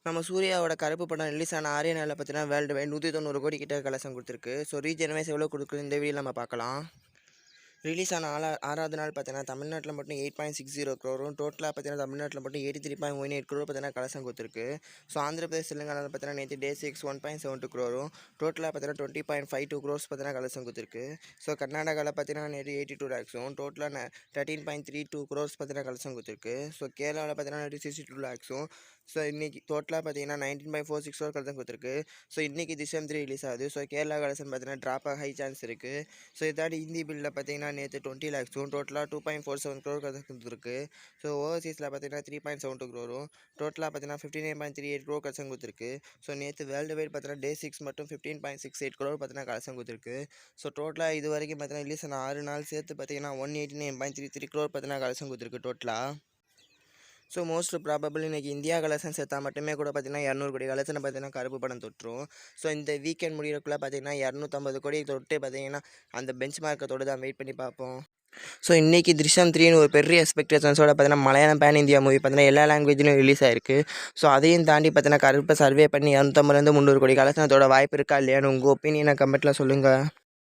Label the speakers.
Speaker 1: நம்ம சூர்யாவோட கருப்பு படம் ரிலீஸ் ஆன 6 நாளில் பார்த்தீங்கன்னா வேர்ல்டு வைட் 190 கோடி கிட்ட கலெக்ஷன் கொடுத்துருக்கு. ஸோ ரீஜன் வைஸ் எவ்வளோ கொடுக்குது இந்த வீடியோ நம்ம பார்க்கலாம். ரிலீஸ் ஆன 6வது நாள் பார்த்தீங்கன்னா தமிழ்நாட்டில் மட்டும் 8.60 க்ரோரும், டோட்டலாக பார்த்தீங்கன்னா தமிழ்நாட்டில் மட்டும் 83.18 க்ரோர் பார்த்தீங்கன்னா கலெக்ஷன் கொடுத்துருக்கு. ஸோ ஆந்திர பிரதேஷ் தெலுங்கானாவில் பார்த்தீங்கன்னா நேற்று டே 6 1.72 க்ரோரும், டோட்டலாக பார்த்தீங்கன்னா 20.52 க்ரோர்ஸ் பார்த்தீங்கன்னா கலெக்ஷன் கொடுத்துருக்கு. ஸோ கர்நாடகாவில் பார்த்தீங்கன்னா நேற்று 82 லேக்ஸும், டோட்டலாக 13.32 க்ரோர்ஸ் பார்த்தீங்கன்னா கலெக்ஷன் கொடுத்துருக்கு. ஸோ கேரளாவில் பார்த்தீங்கன்னா நேற்று 62 லேக்ஸும், ஸோ இன்றைக்கி டோட்டலாக பார்த்தீங்கன்னா 19.46 க்ரோர் கலெக்ஷன் கொடுத்துருக்கு. ஸோ இன்றைக்கி December 3 ரிலீஸ் ஆகுது. ஸோ கேரளா கலெக்ஷன் பார்த்தீங்கன்னா ட்ராப் ஆக ஹை சான்ஸ் இருக்குது. ஸோ இதாடி ஹிந்தி பில்லில் பார்த்தீங்கன்னா நேற்று 20 லேக்ஸும், டோட்டலாக 2.47 க்ரோர் கலெக்ஷன் கொடுத்துருக்கு. ஸோ ஓவர்சீஸில் பார்த்தீங்கன்னா 3.72 க்ரோரும், டோட்டலாக பார்த்தீங்கன்னா 59.38 க்ரோர் கலெக்ஷன் கொடுத்துருக்கு. ஸோ நேற்று வேர்ல்டு வைட் பார்த்தீங்கன்னா டே 6 மட்டும் 15.68 க்ரோர் பார்த்தீங்கன்னா கலெக்ஷன் கொடுத்துருக்கு. ஸோ டோட்டலாக இது வரைக்கும் பார்த்தீங்கன்னா ரிலீஸ் ஆன 6 நாள் சேர்த்து பார்த்தீங்கன்னா 189.33 க்ரோர் பார்த்தீங்கன்னா கலெக்ஷன் கொடுத்துருக்கு டோட்டலாக. ஸோ மோஸ்ட் ப்ராபபிள் இன்றைக்கி இந்தியா கலெக்ஷன் சேர்த்தா மட்டுமே கூட பார்த்தீங்கன்னா 200 கோடி கலெக்ஷனை பார்த்தீங்கன்னா கருப்பு படம் தொட்டுரும். ஸோ இந்த வீக்கெண்ட் முடிகிறக்குள்ளே பார்த்தீங்கன்னா 250 கோடி தொட்டு பார்த்தீங்கன்னா அந்த பெஞ்ச் மார்க்கத்தோடு தான் வெயிட் பண்ணி பார்ப்போம். ஸோ இன்றைக்கி Drishyam 3ன்னு ஒரு பெரிய எக்ஸ்பெக்டேஷன்ஸோட பார்த்தீங்கன்னா மலையாளம் பேன் இந்தியா மூவி பார்த்தீங்கன்னா எல்லா லாங்குவேஜ்லையும் ரிலீஸ் ஆயிருக்கு. ஸோ அதையும் தாண்டி பார்த்தீங்கன்னா கருப்பை சர்வே பண்ணி 250 300 கோடி கலெக்ஷனத்தோட வாய்ப்பு இருக்கா இல்லையான்னு உங்கள் ஒப்பீனியனை கமெண்ட்டில் சொல்லுங்கள்.